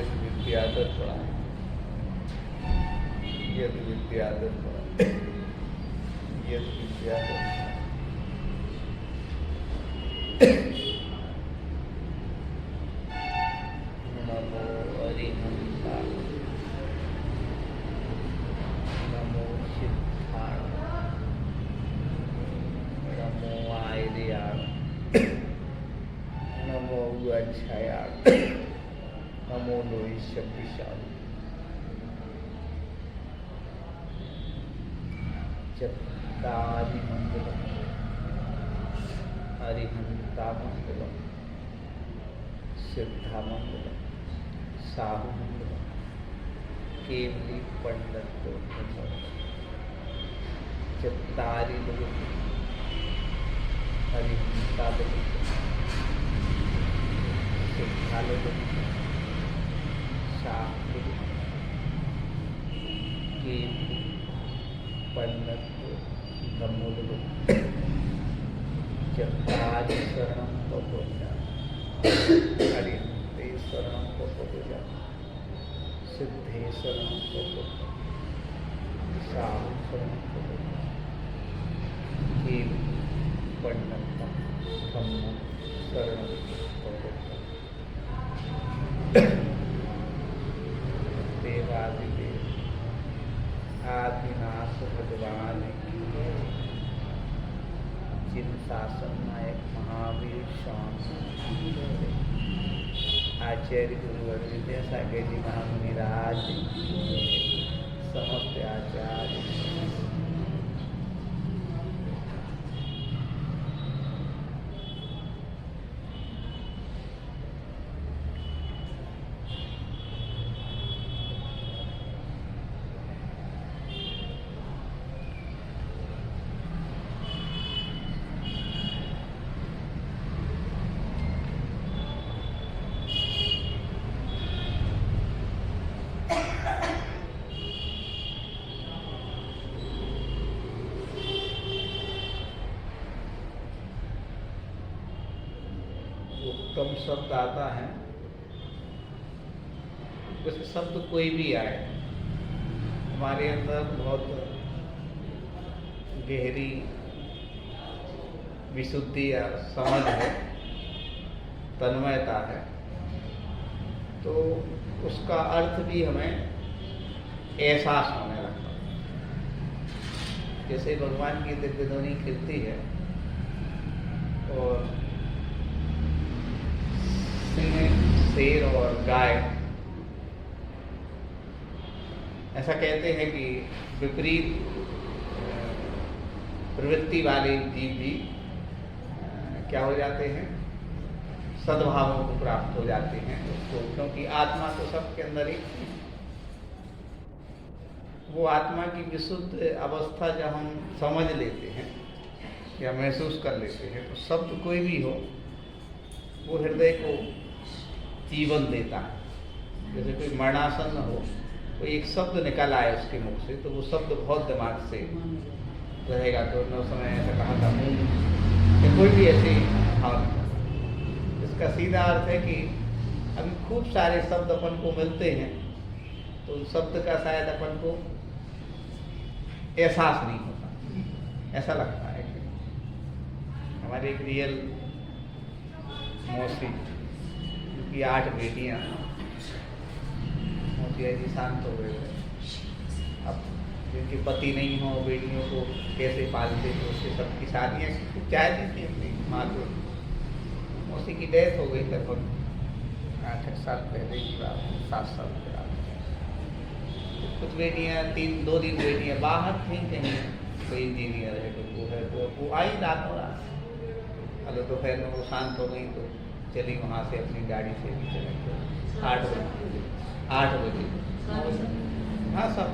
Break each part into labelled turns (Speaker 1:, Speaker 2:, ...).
Speaker 1: यद विद्याधर यद विद्याधर यद विद्याधर नमो हरिहंता नमो सिद्धाण नमो आयर्याण नमो अक्षयाण नमो लोहिशक्तिशाली चत्तारिमंगलम हरिहंतामंगलम सिद्धामंगलम साहुमंगलम केवली पंडितोत्तम चत्तारि हरिहंतामंगलम सिद्धामंगलम साहुमंगलम केवली पंडित धम्मोदगम चत्तारि शरणं पपुजा हरिहंते शरणं पपुजा सिद्धे शरणं पपुजा साहु शरणं पपुजा केवली पंडित धम्मो शरणं पपुजा देवादिदेव आदिनाथ भगवान की जिन शासन नायक महावीर स्वामी आचार्य गुरुवर विद्यासागर जी महामुनिराज समस्त आचार्य उत्तम शब्द आता है, वैसे शब्द कोई भी आए, हमारे अंदर बहुत गहरी विशुद्धि या समझ है, तन्मयता है, तो उसका अर्थ भी हमें एहसास होने लगता है। जैसे भगवान की दिव्य ध्वनि खिलती है और शेर और गाय, ऐसा कहते हैं कि विपरीत प्रवृत्ति वाले जीव भी क्या हो जाते हैं, सद्भावों को प्राप्त हो जाते हैं उसको, क्योंकि आत्मा तो सबके अंदर ही, वो आत्मा की विशुद्ध अवस्था जब हम समझ लेते हैं या महसूस कर लेते हैं, तो शब्द कोई भी हो वो हृदय को जीवन देता है। जैसे कोई मरणासन्न हो, कोई एक शब्द निकल आए उसके मुख से, तो वो शब्द बहुत दिमाग से रहेगा। तो उस समय ऐसा कहा था मूल या कोई भी ऐसी भावना, इसका सीधा अर्थ है कि अभी खूब सारे शब्द अपन को मिलते हैं, तो उन शब्द का शायद अपन को एहसास नहीं होता, ऐसा लगता है कि हमारी एक रियल मौसी की 8 बेटियां, मोतिया जी शांत हो गए थे। अब जिनके पति नहीं हो, बेटियों को कैसे पालते थे, उससे सबकी शादियाँ खूब चाहती थी अपनी माँ को। मौसी की डेथ हो गई लगभग 8 साल पहले की बात, 7 साल पहले। कुछ बेटियाँ 2 बेटियाँ बाहर थी, कहीं कोई इंजीनियर है, तो वो है, तो वो आई रातों रात। अगर दोपहर में वो शांत हो गई तो चली वहाँ से अपनी गाड़ी से भी चले गए 8 बजे। हाँ, सब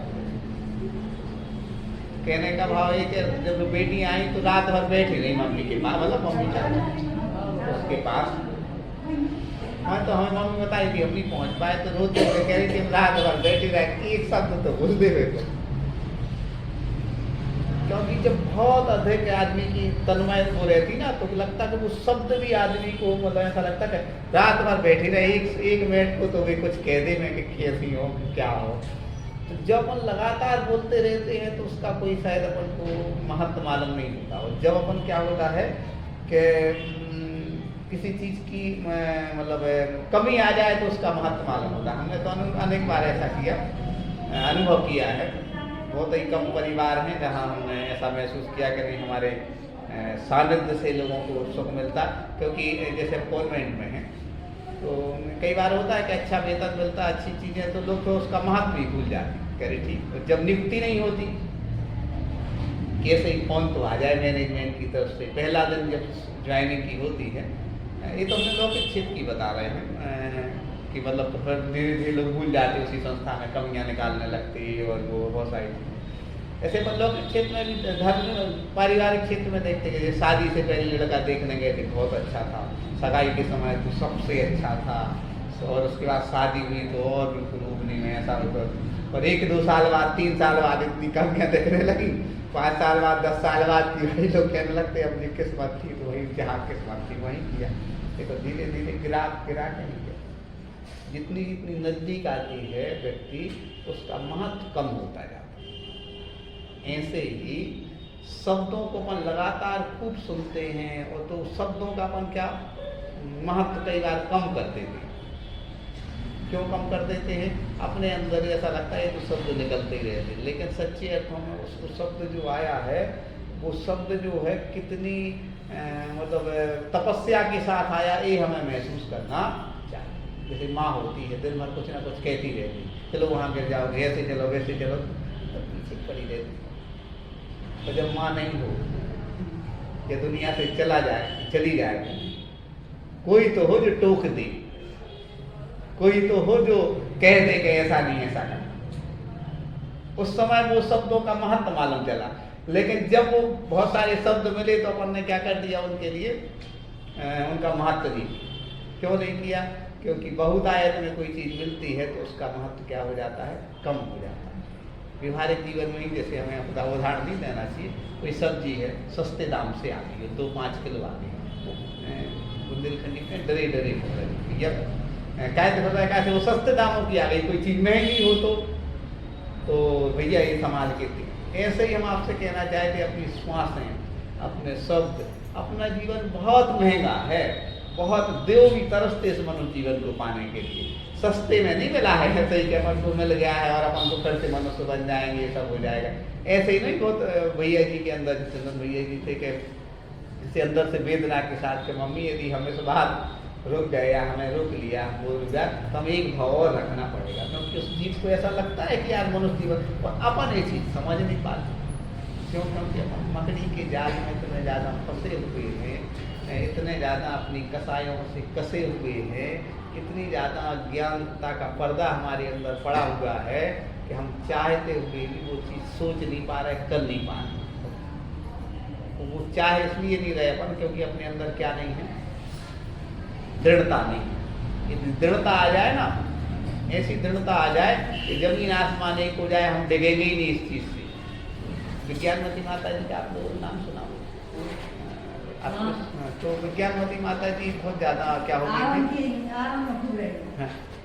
Speaker 1: कहने का भाव है कि जब बेटी आई तो रात भर बैठी रही मम्मी के पास, मतलब मम्मी चाहती उसके पास। हाँ, तो हमें मम्मी बताई थी, हम नहीं पहुँच पाए, तो रोते हुए कह रही थी हम रात भर बैठी रहे, एक शब्द तो बोल दे रहे थे। क्योंकि जब बहुत अधिक आदमी की तन्मय वो रहती ना, तो लगता कि वो शब्द भी आदमी को मतलब ऐसा लगता कि रात भर बैठी रहे, एक मिनट को तो वे कुछ कह दे मैं कि कैसी हो कि क्या हो। तो जब अपन लगातार बोलते रहते हैं तो उसका कोई शायद अपन को महत्व मालूम नहीं होता। और जब अपन क्या होता है कि किसी चीज़ की मतलब कमी आ जाए तो उसका महत्व मालूम होता है। हमने तो अनेक बार ऐसा किया, अनुभव किया है। बहुत ही कम परिवार हैं जहाँ हमने ऐसा महसूस किया कि नहीं हमारे सानिध्य से लोगों को सुख मिलता, क्योंकि जैसे कॉन्वेंट में है तो कई बार होता है कि अच्छा वेतन मिलता, अच्छी चीज़ें, तो लोग तो उसका महत्व भी भूल जाते हैं। कह रहे ठीक, जब नियुक्ति नहीं होती, कैसे ही फोन तो आ जाए मैनेजमेंट की तरफ से, पहला दिन जब ज्वाइनिंग की होती है, ये तो हमने लौकिक क्षेत्र की बता रहे हैं कि मतलब तो फिर धीरे धीरे लोग भूल जाते, उसी संस्था में कमियां निकालने लगती और वो बहुत सारी ऐसे। पर लौकिक क्षेत्र में भी, धर्म पारिवारिक क्षेत्र में देखते हैं, शादी से पहले लड़का देखने गए थे, बहुत अच्छा था, सगाई के समय तो सबसे अच्छा था, और उसके बाद शादी हुई तो और बिल्कुल उगनी में ऐसा होता। और 1-2 साल बाद, 3 साल बाद इतनी कमियाँ देखने लगी, 5 साल बाद, 10 साल बाद की वही लोग कहने लगते अपनी किस्मत थी तो वही, जहाँ किस्मत थी वहीं किया। देखो धीरे धीरे गिरा के नहीं गया। जितनी जितनी नज़दीक आती है व्यक्ति, उसका महत्व कम होता जाता है। ऐसे ही शब्दों को अपन लगातार खूब सुनते हैं, और तो शब्दों का अपन क्या महत्व कई बार कम कर देते हैं। क्यों कम कर देते हैं? अपने अंदर ऐसा लगता है तो शब्द निकलते ही रहते हैं, लेकिन सच्चे अर्थों में उसको शब्द जो आया है, वो शब्द जो है कितनी मतलब तपस्या के साथ आया, ये हमें महसूस करना चाहिए। जैसे माँ होती है, दिन भर कुछ ना कुछ कहती रहती, चलो वहाँ गिर जाओगे, ऐसे चलो वैसे चलो, तो पीछे पड़ी रहती। तो जब माँ नहीं हो, ये दुनिया से चली जाए, कोई तो हो जो टोक दे, कोई तो हो जो कह दे कि ऐसा नहीं ऐसा करना। उस समय वो शब्दों का महत्व मालूम चला, लेकिन जब वो बहुत सारे शब्द मिले तो अपन ने क्या कर दिया उनके लिए, उनका महत्व नहीं। क्यों नहीं किया? क्योंकि बहुतायत में कोई चीज़ मिलती है तो उसका महत्व क्या हो जाता है, कम हो जाता है। व्यवहारिक जीवन में ही जैसे हमें अपना उदाहरण नहीं देना चाहिए, कोई सब्जी है सस्ते दाम से आती है, 2-5 किलो आती है, बुंदेलखंडी में डरे डरे भैया कहते होता है कैसे वो सस्ते दामों की आ गई, कोई चीज़ महंगी हो तो भैया ये संभाल के थी। ऐसे ही हम आपसे कहना चाहते हैं, अपनी श्वासें, अपने शब्द, अपना जीवन बहुत महंगा है, बहुत देव भी तरसते इस मनुष्य जीवन को पाने के लिए। सस्ते में नहीं मिला है, ऐसे ही कि अपन को मिल गया है और अपन को फिर से मनुष्य बन जाएंगे, सब हो जाएगा, ऐसे ही नहीं। बहुत भैया जी के अंदर, चंदन भैया जी थे कि जिसे अंदर से वेदना के साथ के मम्मी यदि हमें से बाहर रुक गए या हमें रोक लिया, बोल गया, तो हमें एक भाव और रखना पड़ेगा, क्योंकि उस चीज़ को ऐसा लगता है कि यार मनुष्य जीवन, और अपन ये चीज़ समझ नहीं पाते। क्यों? क्योंकि अपन मकड़ी के जाल में इतने ज़्यादा फंसे हुए हैं, इतने ज़्यादा अपनी कसायों से कसे हुए हैं, इतनी ज़्यादा अज्ञानता का पर्दा हमारे अंदर पड़ा हुआ है कि हम चाहते हुए भी वो चीज़ सोच नहीं पा रहे, कर नहीं पा रहे। वो चाहे इसलिए नहीं रहे अपन, क्योंकि अपने अंदर क्या नहीं है, दृढ़ता नहीं। यदि दृढ़ता आ जाए ना, ऐसी दृढ़ता आ जाए कि जमीन आसमान एक हो जाए, हम डिगेंगे ही नहीं इस चीज़ से। विज्ञानमती माता जी का आप लोगों ने नाम सुना हो? तो विज्ञानमती माता जी बहुत ज़्यादा क्या हो गई थी,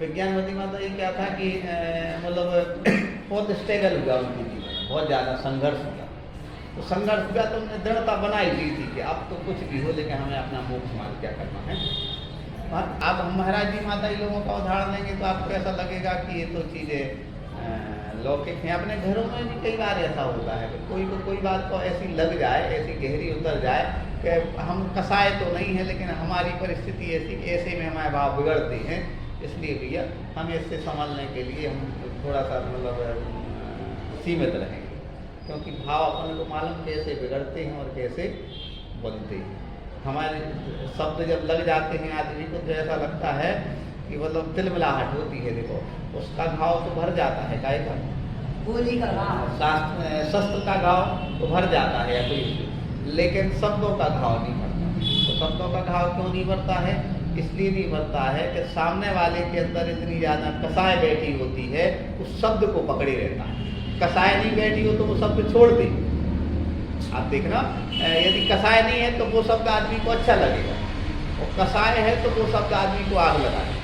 Speaker 1: विज्ञानमती माता जी क्या था कि मतलब बहुत स्ट्रगल हुआ उनकी जीवन, बहुत ज़्यादा संघर्ष हुआ। तो संघर्ष हुआ तो उन्होंने दृढ़ता बनाई दी थी कि अब तो कुछ भी हो, लेकिन हमें अपना मोक्ष मार्ग क्या करना है। और अब हम महाराज जी माता जी लोगों का उदाहरण लेंगे तो आपको ऐसा लगेगा कि ये तो चीज़ें लौकिक हैं। अपने घरों में भी कई बार ऐसा होता है, कोई को कोई बात को ऐसी लग जाए, ऐसी गहरी उतर जाए कि हम कसाए तो नहीं है, लेकिन हमारी परिस्थिति ऐसे में हमारे भाव बिगड़ते हैं। इसलिए भैया हम इससे संभालने के लिए हम थोड़ा सा मतलब सीमित रहेंगे, क्योंकि भाव अपने को मालूम कैसे बिगड़ते हैं और कैसे बनते हैं। हमारे शब्द जब लग जाते हैं आदमी को तो ऐसा लगता है कि मतलब तिलमिलाहट होती है। देखो उसका घाव तो भर जाता है, काय का
Speaker 2: गोली का घाव,
Speaker 1: शस्त्र का घाव तो भर जाता है या कोई, लेकिन शब्दों का घाव नहीं भरता। तो शब्दों का घाव क्यों नहीं भरता है? इसलिए नहीं भरता है कि सामने वाले के अंदर इतनी ज़्यादा कसाय बैठी होती है, उस शब्द को पकड़े रहता है। कसाय नहीं बैठी हो तो वो शब्द छोड़ दे, आप देखना, यदि कसाय नहीं है तो वो शब्द आदमी को अच्छा लगेगा, और कसाय है तो वो शब्द आदमी को आग लगाएगा।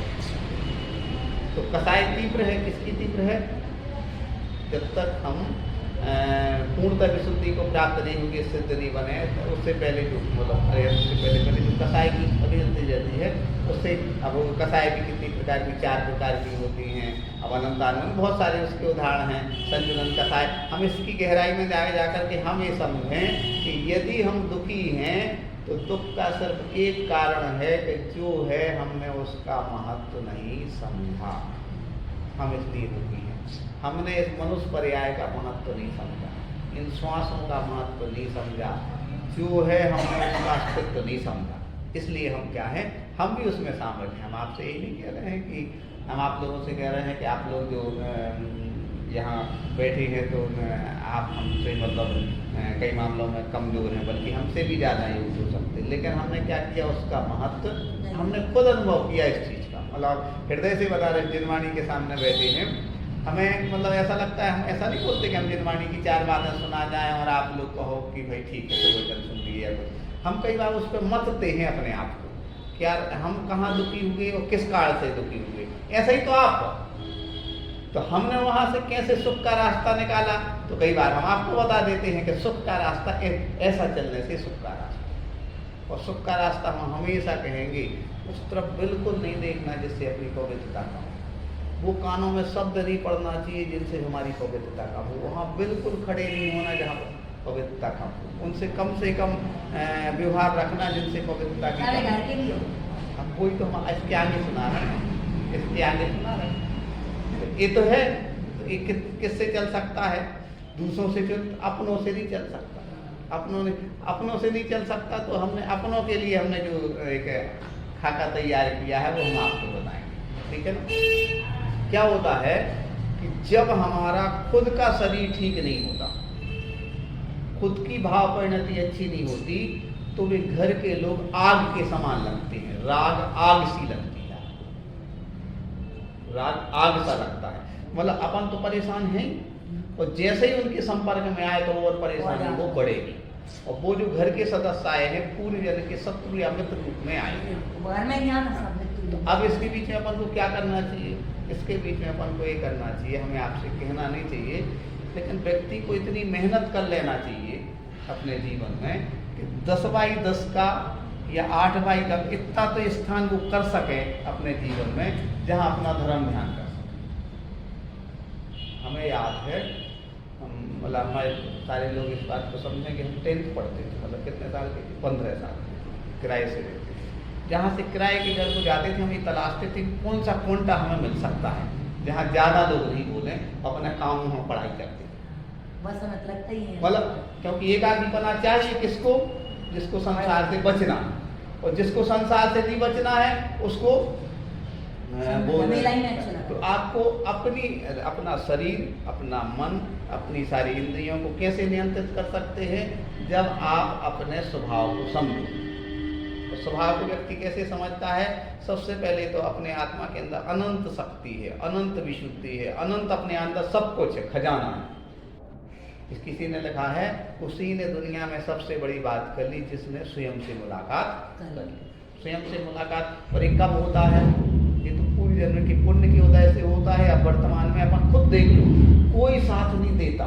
Speaker 1: तो कसाय तीव्र है, किसकी तीव्र है? जब तक हम पूर्णतः विशुद्धि को प्राप्त नहीं होगी, सिद्ध नहीं बने, तो उससे पहले जो उससे पहले जो कसाय की अभिवृद्धि जाती है उससे, अब कसाय भी कितनी प्रकार की, 4 प्रकार की होती हैं। अब अनंतानंद बहुत सारे उसके उदाहरण हैं, संजुलन कसाय। हम इसकी गहराई में जा कर के हम ये समझें कि यदि हम दुखी हैं तो दुख का सिर्फ एक कारण है कि जो है हमने उसका महत्व नहीं समझा, हम इसलिए दुखी हैं। हमने इस मनुष्य पर्याय का महत्व नहीं समझा, इन श्वासों का महत्व नहीं समझा, जो है हमने उसका अस्तित्व नहीं समझा, इसलिए हम क्या हैं, हम भी उसमें शामिल हैं। हम आपसे यही नहीं कह रहे हैं कि, हम आप लोगों से कह रहे हैं कि आप लोग जो यहाँ बैठे हैं तो आप हमसे मतलब कई मामलों में कमज़ोर हैं, बल्कि हमसे भी ज़्यादा यूज हो सकते हैं। लेकिन हमने क्या किया, उसका महत्व हमने खुद अनुभव किया इस चीज़ का। मतलब हृदय से बता रहे, जिनवाणी के सामने बैठे हैं, हमें मतलब ऐसा लगता है, हम ऐसा नहीं बोलते कि हम जिनवाणी की 4 बातें सुना जाएं और आप लोग कहो कि भाई ठीक है तो वचन सुन लिए। हम कई बार उस पर मतते हैं अपने आप को, क्या हम कहाँ दुखी हुए और किस कारण से दुखी हुए। ऐसा ही तो आप, तो हमने वहाँ से कैसे सुख का रास्ता निकाला, तो कई बार हम आपको बता देते हैं कि सुख का रास्ता ऐसा चलने से सुख का रास्ता, और सुख का रास्ता हम हमेशा कहेंगे उस तरफ बिल्कुल नहीं देखना जिससे अपनी पवित्रता का हो, वो कानों में शब्द नहीं पड़ना चाहिए जिनसे हमारी पवित्रता का हो, वहाँ बिल्कुल खड़े नहीं होना जहाँ पवित्रता का हो, उनसे कम व्यवहार रखना जिनसे पवित्रता की। हम कोई तो हम इसके आगे सुना रहे हैं, इसके आगे सुना रहे हैं। ये तो है, तो ये किससे चल सकता है? दूसरों से चल, अपनों से नहीं चल सकता। अपनों से नहीं चल सकता, तो हमने अपनों के लिए हमने जो एक खाका तैयार किया है वो हम आपको बताएंगे, ठीक है ना। क्या होता है कि जब हमारा खुद का शरीर ठीक नहीं होता, खुद की भाव परिणति अच्छी नहीं होती, तो वे घर के लोग आग के समान लगते हैं। राग आग सी लगती है, राग आग सा लगता है। मतलब अपन तो परेशान हैं, और जैसे ही उनके संपर्क में आए तो और परेशानी वो बढ़ेगी। और वो जो घर के सदस्य आए हैं पूरे जन के शत्रु या मित्र रूप में आए, तो अब इसके बीच में अपन को क्या करना चाहिए? इसके बीच में अपन को ये करना चाहिए, हमें आपसे कहना नहीं चाहिए, लेकिन व्यक्ति को इतनी मेहनत कर लेना चाहिए अपने जीवन में कि 10/10 का या 8/10 का इतना तो स्थान वो कर सके अपने जीवन में जहाँ अपना धर्म ध्यान कर सके। हमें याद है, मतलब हमारे सारे लोग इस बात को समझें कि हम 10th पढ़ते थे, मतलब कितने साल के थे? 15 साल के, किराए से रहते थे। जहाँ से किराए के घर को जाते थे हम ये तलाशते थे कौन सा कोंटा हमें मिल सकता है जहाँ ज़्यादा लोग नहीं बोलें, अपना काम हम पढ़ाई करते थे।
Speaker 2: बस हमें लगता ही है,
Speaker 1: मतलब क्योंकि एक आदमी बना चाहिए किसको? जिसको संसार से बचना, और जिसको संसार से नहीं बचना है उसको तो आपको अपना शरीर, अपना मन, अपनी सारी इंद्रियों को कैसे नियंत्रित कर सकते हैं? जब आप अपने स्वभाव को समझो। तो स्वभाव को व्यक्ति कैसे समझता है? सबसे पहले तो अपने आत्मा के अंदर अनंत शक्ति है, अनंत विशुद्धि है, अनंत अपने अंदर सब कुछ है, खजाना है। किसी ने लिखा है, उसी ने दुनिया में सबसे बड़ी बात कर ली जिसने स्वयं से मुलाकात कर ली। स्वयं से मुलाकात, और ये कब होता है? ये तो पूरी जन्म की पुण्य की उदय से होता है। अब वर्तमान में अपन खुद देख लो, कोई साथ नहीं देता।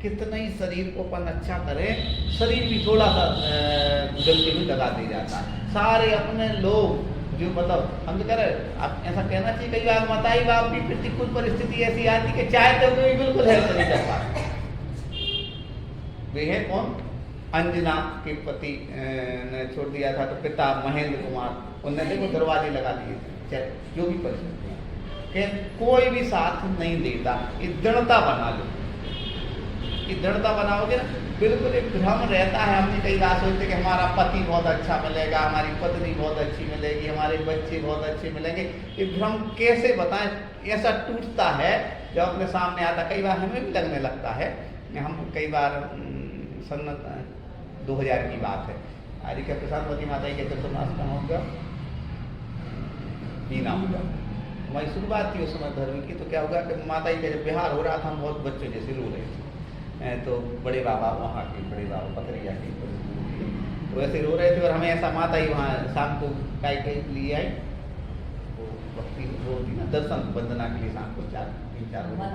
Speaker 1: कितना ही शरीर को अपन अच्छा करें, शरीर भी थोड़ा सा गलती में लगा दे जाता है। सारे अपने लोग जो मतलब हम तो कह रहे, आप ऐसा कहना चाहिए कई बार माताई बाप की प्रतिकूल परिस्थिति ऐसी आती कि चाहते हुए बिल्कुल हेल्प नहीं कर पाते। वे है कौन? अंजना के पति ने छोड़ दिया था, तो पिता महेंद्र कुमार, उनने देखो दरवाजे लगा दिए थे, चाहे जो भी परिस्थिति है, कोई भी साथ नहीं देता। ये दृढ़ता बना लो, ये दृढ़ता बनाओगे ना, बिल्कुल एक भ्रम रहता है। हमने कई बार सोचते कि हमारा पति बहुत अच्छा मिलेगा, हमारी पत्नी बहुत अच्छी मिलेगी, हमारे बच्चे बहुत अच्छे मिलेंगे। ये भ्रम कैसे बताएं? ऐसा टूटता है जब अपने सामने आता। कई बार हमें भी लगने लगता है। हम कई बार सन 2000 की बात है, आरिका प्रसादवती माता के चतुर्मास का हो गया, बीना हो गया, हमारी शुरुआत थी उस समय धर्म की। तो क्या होगा कि माता जी का जब बिहार हो रहा था, हम बहुत बच्चों जैसे रो रहे थे। तो बड़े बाबा वहाँ के बड़े बाबा पथरिया के तो ऐसे रो रहे थे और हमें ऐसा माता ही वहाँ शाम को काय के लिए आई, वो भक्ति वो थी ना दर्शन वंदना के लिए शाम को 3-4 बजे।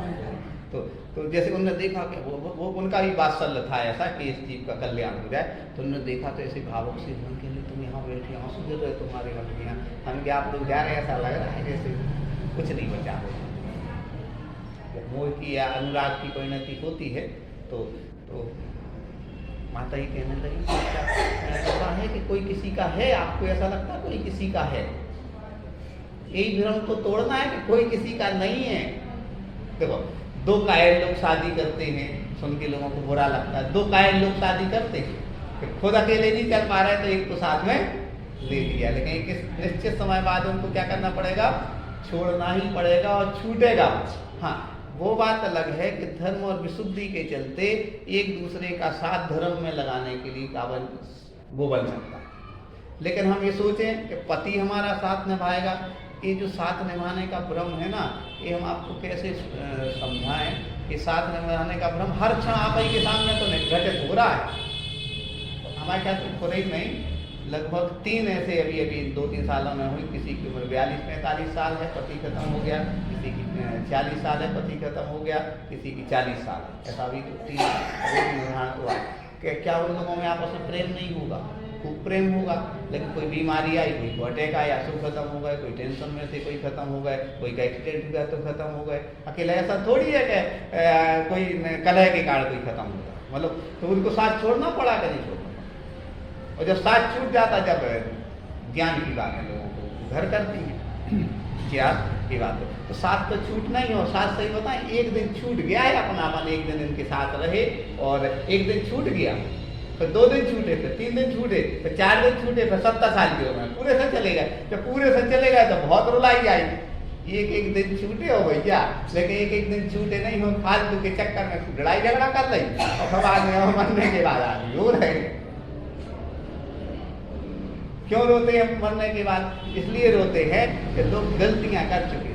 Speaker 1: तो जैसे उन्होंने देखा कि वो उनका भी वात्सल्य था ऐसा कि इस जीव का कल्याण हो जाए, तो उन्होंने देखा तो ऐसे भावुक से उनके लिए तुम यहाँ बैठे आंसू गिर रहे तुम्हारे मन में, हम कि आप लोग जा रहे हैं ऐसा लग रहा है जैसे कुछ नहीं बचा हो। मोह की या अनुराग की परिणति होती है तो माता ही कहने लगी ऐसा है कि कोई किसी का है, आपको ऐसा लगता है कोई किसी का है, यही भ्रम को तोड़ना है कि कोई किसी का नहीं है। देखो 2 कायल लोग शादी करते हैं, सुन के लोगों को बुरा लगता है, 2 कायल लोग शादी करते हैं कि खुद अकेले नहीं चल पा रहे तो एक को साथ में ले लिया, लेकिन एक निश्चित समय बाद उनको क्या करना पड़ेगा, छोड़ना ही पड़ेगा और छूटेगा। हाँ, वो बात अलग है कि धर्म और विशुद्धि के चलते एक दूसरे का साथ धर्म में लगाने के लिए काबल वो बन सकता है। लेकिन हम ये सोचें कि पति हमारा साथ निभाएगा, ये जो साथ निभाने का भ्रम है ना, ये हम आपको कैसे समझाएं कि साथ निभाने का भ्रम हर क्षण आप ही के सामने तो नहीं घटित हो रहा है। हमारे ख्याल से थोड़े ही नहीं, लगभग 3 ऐसे अभी 2-3 सालों में हुई। किसी की उम्र 42-45 साल है, पति खत्म हो गया, किसी की 40 साल है, पति खत्म हो गया, किसी की 40 साल है। ऐसा भी 3 उदाहरण हुआ कि क्या उन लोगों में आपस में प्रेम नहीं होगा, खूब प्रेम होगा, लेकिन कोई बीमारी आई, कोई को अटैक आया तो खत्म हो गए, कोई टेंशन में थे कोई खत्म हो गए, कोई का एक्सीडेंट हुआ तो खत्म हो गए। अकेला ऐसा थोड़ी है कि कोई कलह के कारण कोई खत्म हो गया, मतलब तो उनको साथ छोड़ना पड़ा कि नहीं छोड़ना। और जब साथ छूट जाता, जब ज्ञान की बात है लोगों को घर करती है ज्ञान की बात है, तो साथ तो छूटना ही हो। साथ सही बताएं, एक दिन छूट गया है अपनापन, एक दिन इनके साथ रहे और एक दिन छूट गया, फिर 2 दिन छूटे, फिर 3 दिन छूटे, फिर 4 दिन छूटे, फिर 70 साल की उम्र पूरे से चले गए। जब पूरे से चले गए तो बहुत रुलाई आएगी, एक दिन छूटे हो भैया, लेकिन एक दिन छूटे नहीं हो, फालतू के चक्कर में लड़ाई झगड़ा कर रही और सब आदमी मरने के बाद आदमी रो रहे। क्यों रोते हैं मरने के बाद? इसलिए रोते हैं कि लोग गलतियां कर चुके हैं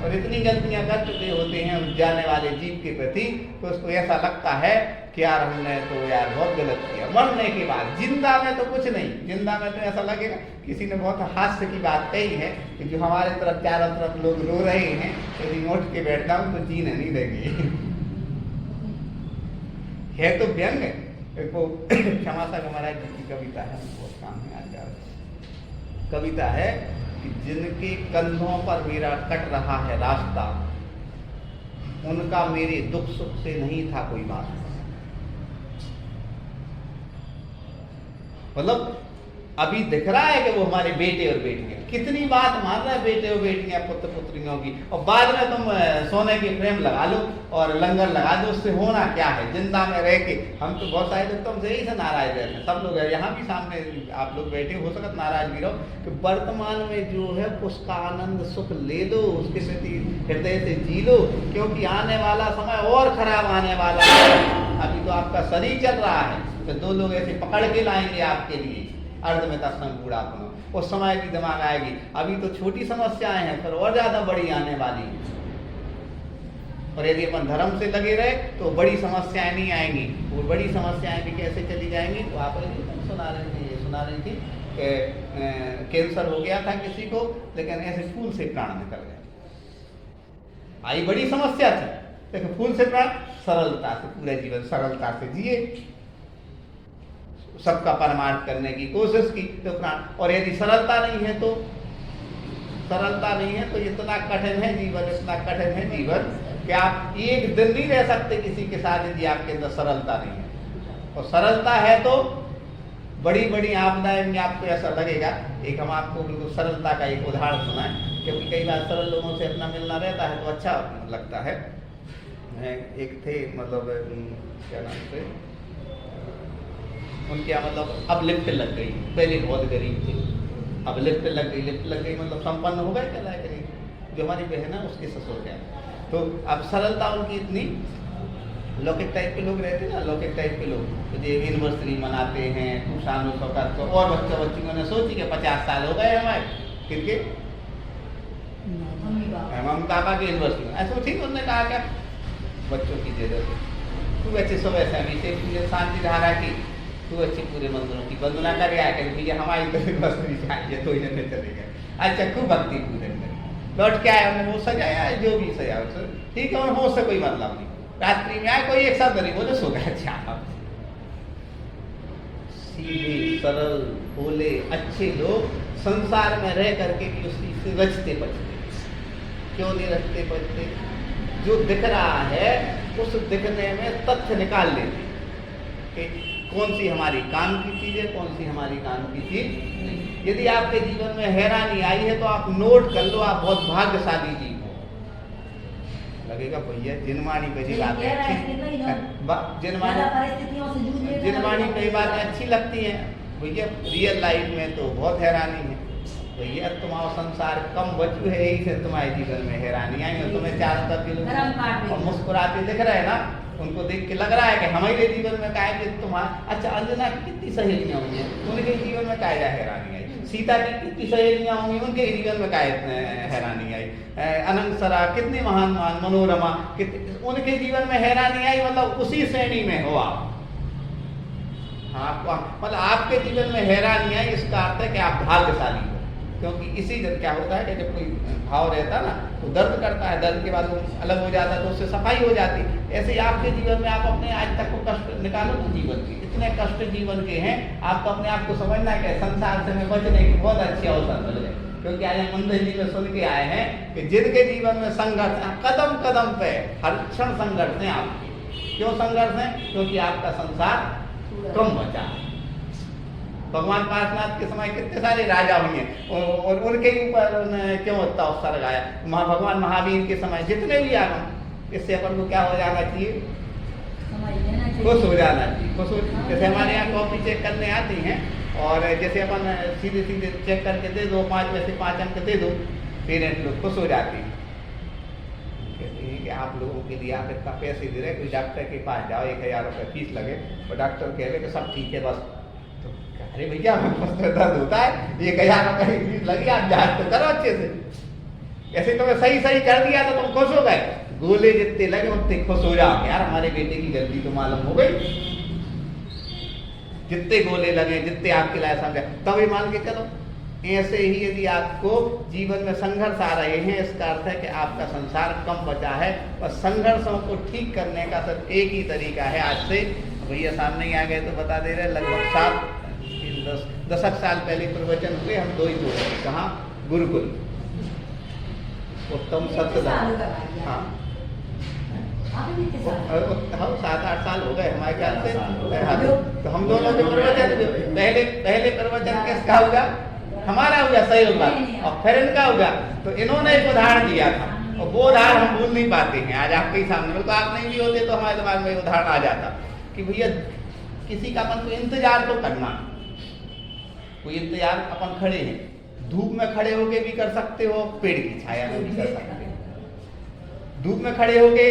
Speaker 1: और इतनी गलतियां कर चुके होते हैं उस जाने वाले जीव के प्रति, तो उसको ऐसा लगता है कि यार हमने तो यार बहुत गलत किया। मरने के बाद, जिंदा में तो कुछ नहीं, जिंदा में तो ऐसा लगेगा। किसी ने बहुत हास्य की बात कही है कि जो हमारे तरफ चारों तरफ लोग रो रहे हैं, यदि उठ के बैठ जाऊं तो जीने नहीं देंगे। है तो व्यंग को क्षमा सा महाराज जी की कविता है, बहुत काम में आ जा रहा। कविता है कि जिनके कंधों पर मेरा कट रहा है रास्ता, उनका मेरे दुख सुख से नहीं था कोई बात। मतलब अभी दिख रहा है कि वो हमारे बेटे और बेटियां, कितनी बात मान रहा है बेटे और बेटियां, पुत्र पुत्रियों की, और बाद में तुम सोने की फ्रेम लगा लो और लंगर लगा दो, उससे होना क्या है? जिंदा में रह के हम तो बहुत सारे लोग तुमसे यही से नाराज रहते हैं, सब लोग यहाँ भी सामने आप लोग बैठे हो सकता नाराज भी रहो कि वर्तमान में जो है उसका आनंद सुख ले लो, उसके प्रति हृदय से जी लो, क्योंकि आने वाला समय और खराब आने वाला है। अभी तो आपका शरीर चल रहा है, तो 2 लोग ऐसे पकड़ के लाएंगे आपके लिए अर्ध में तक बूढ़ापन, उस समय भी दिमाग आएगी। अभी तो छोटी समस्याएं हैं, फिर और ज्यादा बड़ी आने वाली है। और यदि अपन धर्म से लगे रहे तो बड़ी समस्याएं नहीं आएंगी, वो बड़ी समस्याएं भी कैसे चली जाएंगी। तो आप सुना रही थी कि कैंसर हो गया था किसी को, लेकिन ऐसे फूल से प्राण निकल गए। आई बड़ी समस्या थी, लेकिन फूल से प्राण, सरलता से पूरे जीवन सरलता से जिए, सबका परमार्थ करने की कोशिश की तो प्राण। और यदि सरलता नहीं है तो इतना कठिन है जीवन, इतना कठिन है जीवन कि आप एक दिन नहीं रह सकते किसी के साथ यदि आपके अंदर सरलता नहीं है। और सरलता है तो बड़ी बड़ी आपदाएं में आपको ऐसा लगेगा। एक हम आपको बिल्कुल सरलता का एक उदाहरण सुनाएं, क्योंकि कई बार सरल लोगों से अपना मिलना रहता है तो अच्छा लगता है। एक थे मतलब क्या नाम थे उनके, मतलब अब लिफ्ट लग गई, पहले बहुत गरीब थे, अब लिफ्ट लग गई मतलब संपन्न हो गए कहलाए गरीब। जो हमारी बहन है उसके ससुर क्या, तो अब सरलता उनकी इतनी, लौकिक टाइप के लोग रहते ना, लौकिक टाइप के लोग तो ये एनिवर्सरी मनाते हैं खूब शान शौकत, तो और बच्चियों ने सोची कि 50 साल हो गए हमारे किनके मम्मी पापा की एनिवर्सरी, ऐसा ठीक उन्होंने कहा क्या बच्चों की जरूरत है, तू अच्छे सुबह शामी से पूरे शांति धारा की, तू अच्छी पूरे मंदिरों की वंदना कर आया कि भैया हमारी तो बस नहीं चाहिए, तो इधर में चले गए। अच्छा खूब भक्ति पूजन कर लौट के आया, उन्हें वो सजाया जो भी सजाया ठीक है, उन्हें हो से कोई मतलब नहीं। रात्रि में आए कोई एक शब्द नहीं बोले, सो गए। अच्छा सीधे सरल भोले अच्छे लोग संसार में रह करके भी उसी से रचते बचते। क्यों नहीं रचते बचते? जो दिख रहा है उस दिखने में तथ्य निकाल लेते कि कौन सी हमारी काम की चीज है, कौन सी हमारी काम की चीज नहीं। यदि आपके जीवन में हैरानी आई है तो आप नोट कर लो, आप बहुत भाग्यशाली जीव हो। लगेगा भैया जिनवाणी पे जी बातें जिनवाणी पे बातें अच्छी लगती हैं भैया, रियल लाइफ में तो बहुत हैरानी है भैया। तुम्हारा संसार कम बचू है, यही से तुम्हारे जीवन में हैरानी आई है। तुम्हें चारों तरफ और मुस्कुराते दिख रहे हैं ना, उनको देख के लग रहा है कि हमारे जीवन में क्या है। तुम्हारा अच्छा अंजना की कितनी सहेलियां होंगी, उनके जीवन में क्या हैरानी आई। सीता की कितनी सहेलियां होंगी, उनके जीवन में क्या हैरानी आई। अनंगसरा कितने महान महान मनोरमा उनके जीवन में हैरानी आई। मतलब उसी श्रेणी में हो आप। आपको मतलब आपके जीवन में हैरानी आई, इसका अर्थ है कि आप भाग्यशाली हो। क्योंकि इसी जब क्या होता है कि जब कोई भाव रहता है ना तो दर्द करता है, दर्द के बाद वो अलग हो जाता है तो उससे सफाई हो जाती। ऐसे ही आपके जीवन में आप अपने आज तक को कष्ट निकालो ना जीवन के, इतने कष्ट जीवन के हैं, आपको अपने आप को समझना है कि संसार से में बचने की बहुत अच्छे अवसर मिल गए। क्योंकि आज हम मंदिर जी में सुन के आए हैं कि जिनके जीवन में संघर्ष कदम कदम पे हर क्षण संघर्ष है आपके। क्यों संघर्ष है? क्योंकि आपका संसार कम बचा। भगवान पार्श्वनाथ के समय कितने सारे राजा हुए और उनके ऊपर क्यों इतना उत्सर्ग आया। भगवान महावीर के समय जितने भी आए, इससे अपन को क्या हो जाना चाहिए? खुश हो जाना चाहिए। खुश हो, जैसे हमारे यहाँ कॉपी चेक करने आती हैं और जैसे अपन सीधे सीधे चेक करके दे दो, 5 में से 5 अंक दे दो, पेरेंट लोग खुश हो जाते हैं। कहते हैं कि आप लोगों के लिए आप इतना पैसे दे रहे, कोई डॉक्टर के पास जाओ, 1000 रुपये फीस लगे और डॉक्टर कह रहे कि सब ठीक है बस। तो अरे भैया दर्द होता है, 1000 रुपये फीस लगी, आप जांच तो करो अच्छे से। ऐसे तो मैं सही सही कर दिया तो तुम खुश हो गए, गोले जितने लगे उतने खुश हो जाओ यार हमारे बेटे की गलती तो मालूम हो गई। जितने गोले लगे, जितने आपके लायक समझे, तभी मान के चलो। ऐसे ही यदि आपको जीवन में संघर्ष आ रहे हैं, इसका अर्थ है कि आपका संसार कम बचा है। और संघर्षों को ठीक करने का सिर्फ एक ही तरीका है। आज से भैया सामने ही आ गए तो बता दे रहे, लगभग 10 साल पहले प्रवचन हुए, हम 2 ही बोले। कहाँ? गुरुकुल उत्तम सत्यधर्म। हाँ हम 7-8 साल हो गए हमारे ख्याल से। तो हम दोनों के प्रवचन पहले प्रवचन किसका होगा? हमारा होगा, सही होगा, और फिर इनका होगा। तो इन्होंने एक उदाहरण दिया था और वो उदाहरण हम भूल नहीं पाते हैं। आज आपके ही सामने, तो आप नहीं भी होते तो हमारे दिमाग में उदाहरण आ जाता कि भैया किसी का अपन को इंतजार तो करना, कोई इंतजार अपन खड़े हैं, धूप में खड़े होके भी कर सकते हो, पेड़ की छाया में भी कर सकते हो। धूप में खड़े होके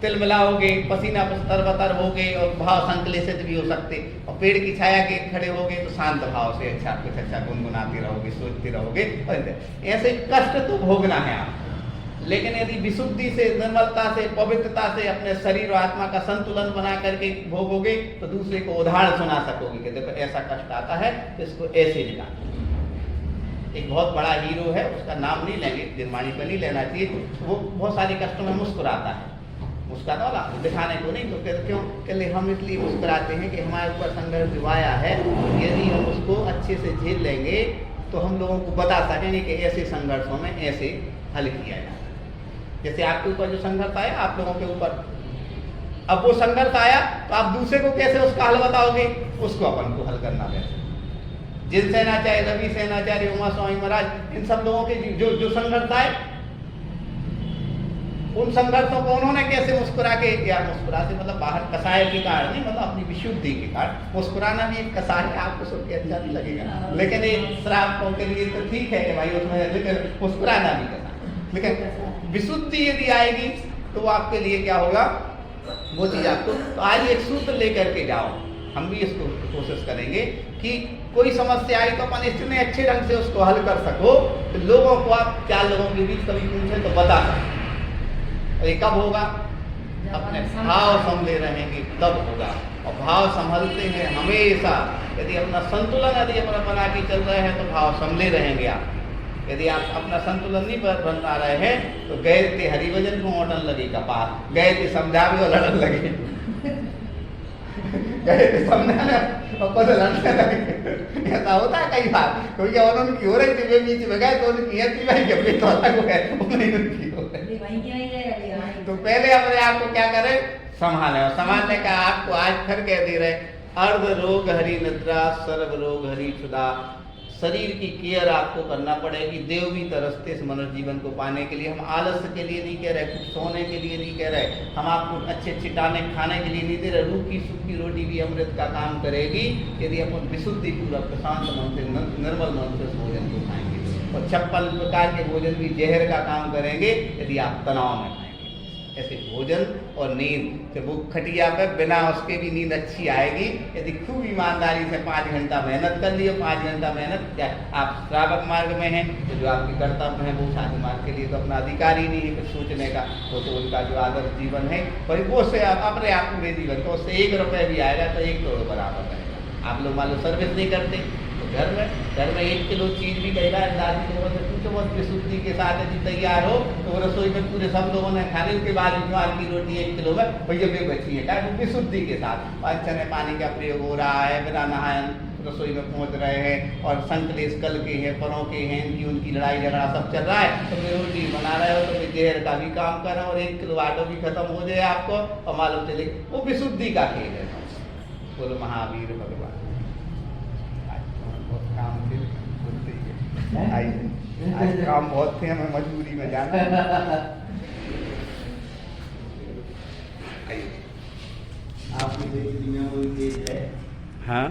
Speaker 1: तिलमिलाओगे, पसीना तरबतर होगे और भाव संकलित भी हो सकते, और पेड़ की छाया के खड़े होगे तो शांत भाव से अच्छा कुछ अच्छा गुनगुनाते रहोगे, सोचते रहोगे। और ऐसे कष्ट तो भोगना है आप, लेकिन यदि विशुद्धि से, निर्मलता से, पवित्रता से अपने शरीर और आत्मा का संतुलन बना करके भोगोगे तो दूसरे को उदाहरण सुना सकोगे कि देखो ऐसा कष्ट आता है तो इसको ऐसे निकालो। एक बहुत बड़ा हीरो है, उसका नाम नहीं लेंगे, जिनवाणी पर नहीं लेना चाहिए, वो बहुत सारे कष्टों में मुस्कुराता है। मुस्कुराता वाला दिखाने को नहीं, तो क्यों कहते हम इसलिए मुस्कुराते हैं कि हमारे ऊपर संघर्ष जो आया है, यदि हम उसको अच्छे से झेल लेंगे तो हम लोगों को बता सकेंगे कि ऐसे संघर्षों में ऐसे हल किया जाए। जैसे आपके ऊपर जो संघर्ष आया, आप लोगों के ऊपर, अब वो संघर्ष आया तो आप दूसरे को कैसे उसका हल बताओगे? उसको अपन को हल करना है। जिन सेनाचार्य, रवि सेनाचार्य, उमा स्वामी महाराज, इन सब लोगों के जो संघर्ष आए, उन संघर्षों को उन्होंने कैसे मुस्कुरा के किया। मुस्कुरा से मतलब बाहर कसाय के कारण नहीं, मतलब अपनी विशुद्धि के कारण। मुस्कुराना भी एक कसाय है, आपको सुन के अच्छा नहीं लगेगा, लेकिन एक श्रावकों के लिए तो ठीक है कि भाई उसमें, लेकिन मुस्कुराना भी कसाय। लेकिन विशुद्धि यदि आएगी तो आपके लिए क्या होगा, वो चीज आपको। तो आज एक सूत्र लेकर के जाओ, हम भी इसको कोशिश करेंगे कि कोई समस्या आई तो अपन इतने अच्छे ढंग से उसको हल कर सको तो लोगों को आप 4 लोगों के बीच कभी पूछे तो बता सको। और ये कब होगा? अपने भाव संभले रहेंगे तब होगा। और भाव संभलते हैं हमेशा। यदि अपना संतुलन यदि अपना बना के चल रहे हैं तो भाव संभले रहेंगे आप। यदि आप अपना संतुलन नहीं बना रहे हैं तो गए थे हरिभजन को ओटन लगे कपाल, गए थे समझावे और लड़न लगे गए थे समझाने और खुद लड़ने लगे। ऐसा होता है कई बार, क्योंकि उन्होंने हो रही थी वे बीच में गए तो उनकी ये थी भाई कि तो अलग हो गए उन्हें उनकी हो गए। तो पहले अपने आप को क्या करें, संभालें। और संभालने का आपको आज फिर कह दे रहे, अर्ध रोग हरि निद्रा सर्व रोग हरि क्षुधा। शरीर की केयर आपको करना पड़ेगी। देव भी तरसते इस मनुष्य जीवन को पाने के लिए। हम आलस्य के लिए नहीं कह रहे, कुछ सोने के लिए नहीं कह रहे, हम आपको अच्छे अच्छे दाने खाने के लिए नहीं दे रहे। रूखी सूखी रोटी भी अमृत का काम करेगी यदि अपन विशुद्धि पूर्वक शांत मन से निर्मल मन से भोजन को खाएंगे। और 56 प्रकार के भोजन भी जहर का काम करेंगे यदि आप तनाव में खाएंगे। ऐसे भोजन और नींद, जब वो खटिया पे बिना उसके भी नींद अच्छी आएगी यदि खूब ईमानदारी से 5 घंटा मेहनत कर लियो। 5 घंटा मेहनत, क्या आप श्रावक मार्ग में हैं तो जो आपकी कर्तव्य है वो शादी मार्ग के लिए तो अपना अधिकार ही नहीं है कुछ सोचने का, वो तो उनका जो आदर्श जीवन है पर वो से अपने आप पूरे जीवन को उससे 1 रुपये भी आएगा तो 1 करोड़ बराबर रहेगा। आप लोग मान लो सर्विस नहीं करते तो घर में 1 किलो चीज़ भी कहेगा दादी लोगों से पूछो, बहुत विशुद्धि के साथ यदि तैयार हो तो वो रसोई में पूरे सब लोगों ने खा ली। उसके बाद ज्वार की रोटी 1 किलो में भैया वे बची है क्या, वो विशुद्धि के साथ अच्छे ने पानी का प्रयोग हो रहा है, बिना नहाए रसोई में पहुंच रहे हैं और संकलेश कल के हैं, परों के हैं, इनकी उनकी लड़ाई झगड़ा सब चल रहा है तो वे रोटी बना रहे हो तो वे जहर का भी काम कर रहे हो और 1 किलो आटो भी खत्म हो जाए आपको और मालूम चले वो विशुद्धि का खेल है। बोलो महावीर भगवान। काम थे आज काम बहुत थे, हमें मजबूरी में जाना।
Speaker 3: आपकी बेटी में कोई है?
Speaker 1: हाँ